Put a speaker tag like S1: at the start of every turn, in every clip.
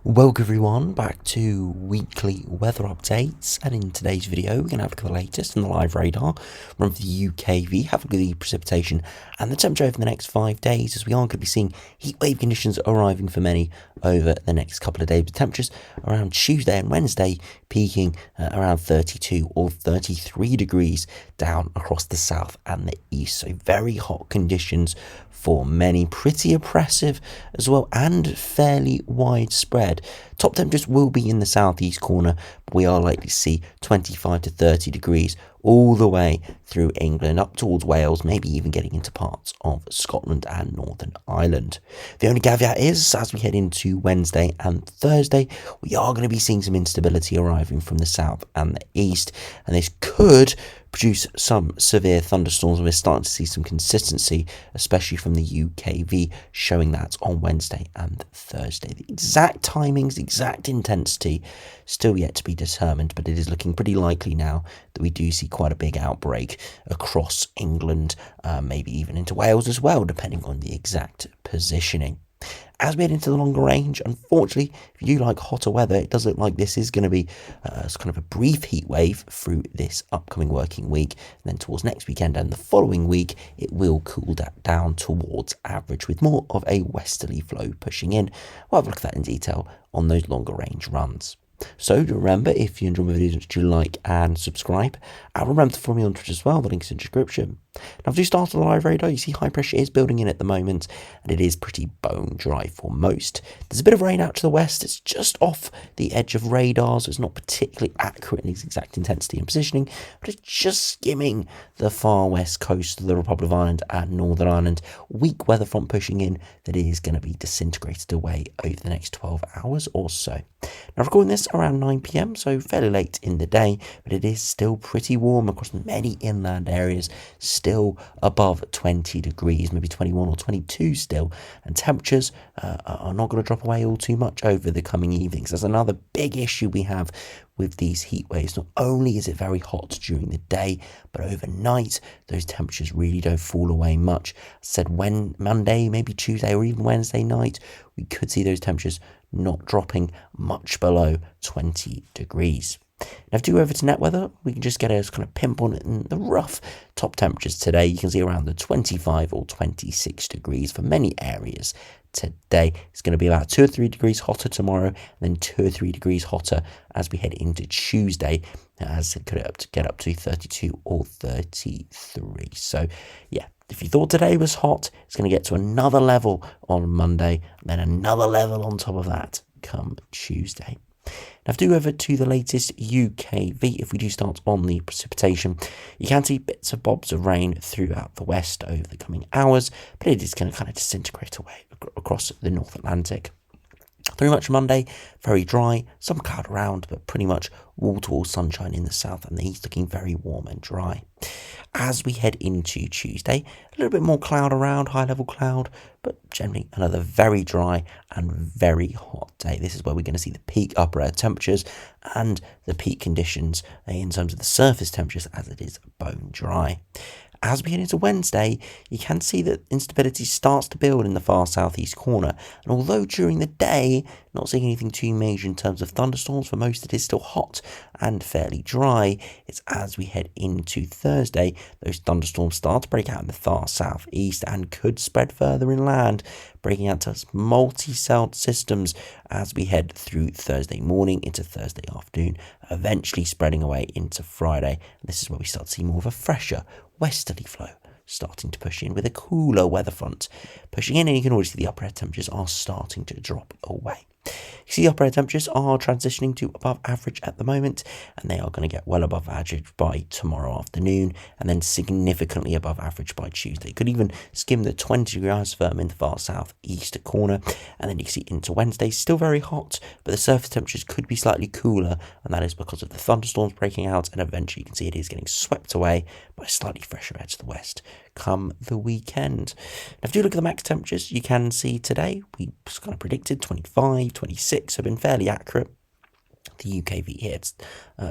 S1: Welcome everyone back to weekly weather updates, and in today's video we're going to have a look at the latest in the live radar, run for the UKV, have a look at the precipitation and the temperature over the next 5 days, as we are going to be seeing heatwave conditions arriving for many over the next couple of days, with temperatures around Tuesday and Wednesday peaking around 32 or 33 degrees down across the south and the east. So very hot conditions for many, pretty oppressive as well and fairly widespread. Top temperatures will be in the southeast corner, but we are likely to see 25 to 30 degrees all the way through England, up towards Wales, maybe even getting into parts of Scotland and Northern Ireland. The only caveat is, as we head into Wednesday and Thursday, we are going to be seeing some instability arriving from the south and the east, and this could produce some severe thunderstorms. We're starting to see some consistency, especially from the UKV, showing that on Wednesday and Thursday. The exact timings, the exact intensity, still yet to be determined, but it is looking pretty likely now that we do see quite a big outbreak across England, maybe even into Wales as well, depending on the exact positioning. As we head into the longer range, unfortunately, if you do like hotter weather, it does look like this is going to be kind of a brief heat wave through this upcoming working week. And then towards next weekend and the following week, it will cool down towards average with more of a westerly flow pushing in. We'll have a look at that in detail on those longer range runs. So remember, if you enjoy my videos, do like and subscribe. And remember to follow me on Twitter as well, the link's in the description. Now, if you start on the live radar, you see high pressure is building in at the moment, and it is pretty bone dry for most. There's a bit of rain out to the west. It's just off the edge of radar, so it's not particularly accurate in its exact intensity and positioning, but it's just skimming the far west coast of the Republic of Ireland and Northern Ireland. Weak weather front pushing in that is going to be disintegrated away over the next 12 hours or so. Now, recording this around 9 p.m, so fairly late in the day, but it is still pretty warm across many inland areas, still above 20 degrees, maybe 21 or 22 still, and temperatures are not going to drop away all too much over the coming evenings. That's another big issue we have with these heat waves. Not only is it very hot during the day, but overnight those temperatures really don't fall away much. I said when Monday, maybe Tuesday or even Wednesday night, we could see those temperatures not dropping much below 20 degrees. Now, if you go over to net weather, we can just get a kind of pinpoint in the rough top temperatures today. You can see around the 25 or 26 degrees for many areas today. It's going to be about 2 or 3 degrees hotter tomorrow, and then 2 or 3 degrees hotter as we head into Tuesday, as it could get up to 32 or 33. So, yeah. If you thought today was hot, it's going to get to another level on Monday, and then another level on top of that come Tuesday. Now, if we do go over to the latest UKV, if we do start on the precipitation, you can see bits and bobs of rain throughout the west over the coming hours, but it is going to kind of disintegrate away across the North Atlantic. Through much Monday, very dry, some cloud around, but pretty much wall-to-wall sunshine in the south and the east, looking very warm and dry. As we head into Tuesday, a little bit more cloud around, high-level cloud, but generally another very dry and very hot day. This is where we're going to see the peak upper air temperatures and the peak conditions in terms of the surface temperatures, as it is bone dry. As we head into Wednesday, you can see that instability starts to build in the far southeast corner, and although during the day, not seeing anything too major in terms of thunderstorms, for most it is still hot and fairly dry. It's as we head into Thursday, those thunderstorms start to break out in the far southeast and could spread further inland, breaking out to multi-celled systems as we head through Thursday morning into Thursday afternoon, eventually spreading away into Friday. And this is where we start to see more of a fresher westerly flow starting to push in with a cooler weather front pushing in, and you can already see the upper air temperatures are starting to drop away. You see the upper air temperatures are transitioning to above average at the moment, and they are going to get well above average by tomorrow afternoon, and then significantly above average by Tuesday. Could even skim the 20 degree isotherm in the far south east corner, and then you can see into Wednesday, still very hot, but the surface temperatures could be slightly cooler, and that is because of the thunderstorms breaking out, and eventually you can see it is getting swept away by slightly fresher air to the west come the weekend. Now, if you look at the max temperatures, you can see today we kind of predicted 25, 26 have been fairly accurate. The UKV here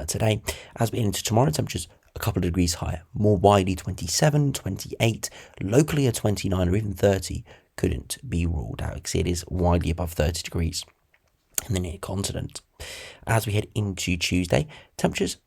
S1: today. As we get into tomorrow, temperatures a couple of degrees higher, more widely 27, 28, locally a 29 or even 30 couldn't be ruled out. You can see it is widely above 30 degrees. in the near continent. As we head into Tuesday, temperatures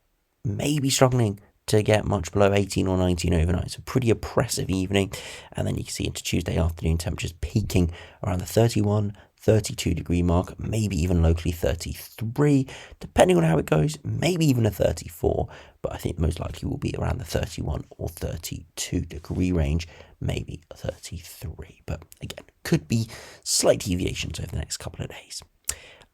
S1: may be struggling to get much below 18 or 19 overnight. So pretty oppressive evening. And then you can see into Tuesday afternoon, temperatures peaking around the 31, 32 degree mark, maybe even locally 33, depending on how it goes, maybe even a 34. But I think most likely will be around the 31 or 32 degree range, maybe 33. But again, could be slight deviations over the next couple of days.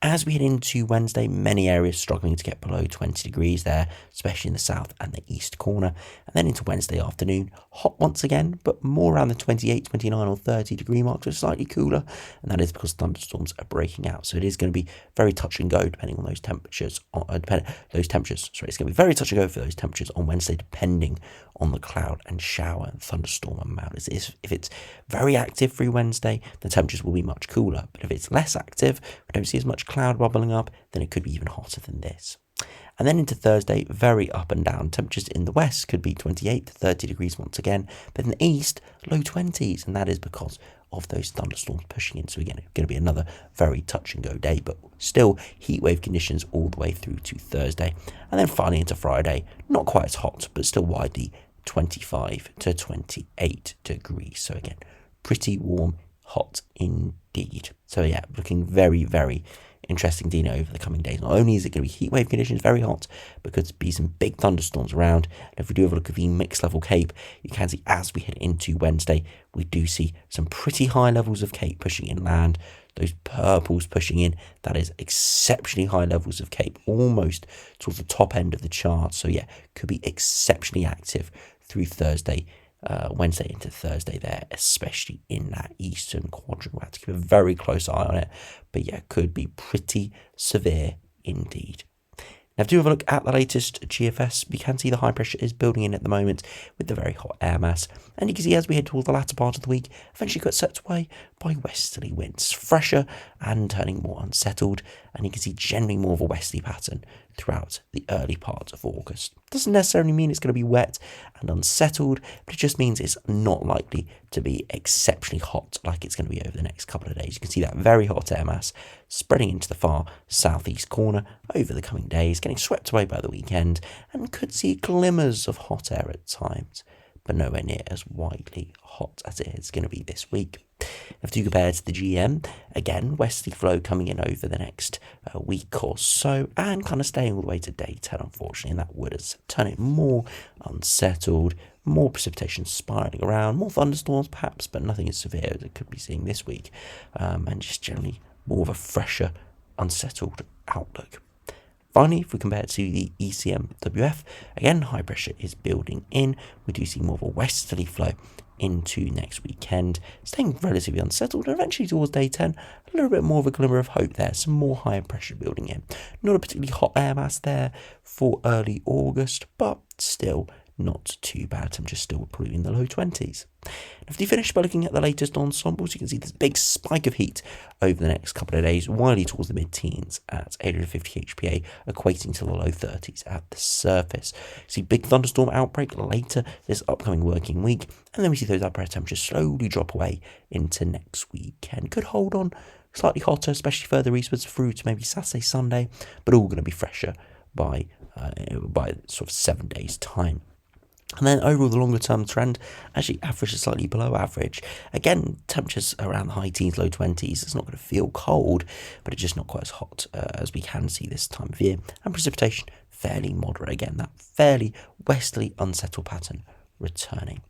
S1: As we head into Wednesday, many areas struggling to get below 20 degrees there, especially in the south and the east corner. And then into Wednesday afternoon, hot once again, but more around the 28, 29 or 30 degree mark, so slightly cooler. And that is because thunderstorms are breaking out. So it is going to be very touch and go depending on those temperatures. It's going to be very touch and go for those temperatures on Wednesday, depending on the cloud and shower and thunderstorm amount. If it's very active through Wednesday, the temperatures will be much cooler. But if it's less active, we don't see as much cloud bubbling up, then it could be even hotter than this. And then into Thursday, very up and down. Temperatures in the west could be 28 to 30 degrees once again, but in the east, low 20s, and that is because of those thunderstorms pushing in. So again, it's going to be another very touch and go day, but still heatwave conditions all the way through to Thursday. And then finally into Friday, not quite as hot, but still widely 25 to 28 degrees. So again, pretty warm, hot indeed. So yeah, looking very, very interesting Dino over the coming days. Not only is it going to be heatwave conditions, very hot, but could be some big thunderstorms around. And if we do have a look at the mixed level CAPE, you can see as we head into Wednesday, we do see some pretty high levels of CAPE pushing inland. Those purples pushing in, that is exceptionally high levels of CAPE, almost towards the top end of the chart. So yeah, could be exceptionally active through Wednesday into Thursday there, especially in that eastern quadrant. We'll have to keep a very close eye on it, but yeah, could be pretty severe indeed. Now, if you have a look at the latest GFS, we can see the high pressure is building in at the moment with the very hot air mass. And you can see as we head towards the latter part of the week, eventually got swept away by westerly winds, fresher and turning more unsettled. And you can see generally more of a westerly pattern throughout the early part of August. Doesn't necessarily mean it's going to be wet and unsettled, but it just means it's not likely to be exceptionally hot like it's going to be over the next couple of days. You can see that very hot air mass spreading into the far southeast corner over the coming days, getting swept away by the weekend, and could see glimmers of hot air at times, but nowhere near as widely hot as it is going to be this week. If you compare to the GM, again, westerly flow coming in over the next week or so, and kind of staying all the way to day 10, unfortunately, and that would turn it more unsettled, more precipitation spiraling around, more thunderstorms perhaps, but nothing as severe as it could be seeing this week, and just generally more of a fresher, unsettled outlook. Finally, if we compare it to the ECMWF, again, high pressure is building in. We do see more of a westerly flow into next weekend, staying relatively unsettled, and eventually towards day 10, a little bit more of a glimmer of hope there, some more higher pressure building in. Not a particularly hot air mass there for early August, but still not too bad. I'm just still probably in the low 20s. If you finish by looking at the latest ensembles, you can see this big spike of heat over the next couple of days, widely towards the mid-teens at 850 HPA, equating to the low 30s at the surface. See big thunderstorm outbreak later this upcoming working week, and then we see those upper air temperatures slowly drop away into next weekend. Could hold on slightly hotter, especially further eastwards through to maybe Saturday, Sunday, but all going to be fresher by sort of 7 days' time. And then overall, the longer term trend actually averages slightly below average. Again, temperatures around the high teens, low 20s. It's not going to feel cold, but it's just not quite as hot as we can see this time of year. And precipitation fairly moderate. Again, that fairly westerly unsettled pattern returning.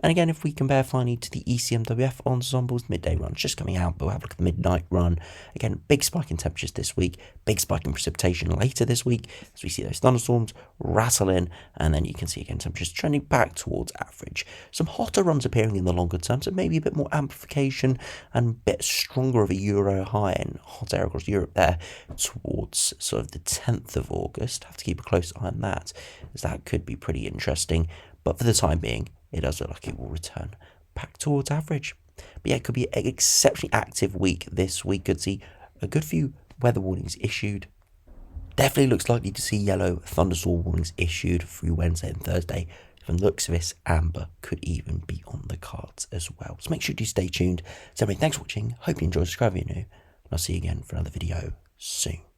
S1: And again, if we compare finally to the ECMWF ensembles, midday run's just coming out, but we'll have a look at the midnight run. Again, big spike in temperatures this week, big spike in precipitation later this week, as we see those thunderstorms rattle in, and then you can see again temperatures trending back towards average. Some hotter runs appearing in the longer term, so maybe a bit more amplification and a bit stronger of a Euro high in hot air across Europe there towards sort of the 10th of August. Have to keep a close eye on that, as that could be pretty interesting, but for the time being, it does look like it will return back towards average. But yeah, it could be an exceptionally active week this week. Could see a good few weather warnings issued. Definitely looks likely to see yellow thunderstorm warnings issued through Wednesday and Thursday. From the looks of this, amber could even be on the cards as well. So make sure you stay tuned. So anyway, thanks for watching. Hope you enjoyed. Subscribe if you're new. And I'll see you again for another video soon.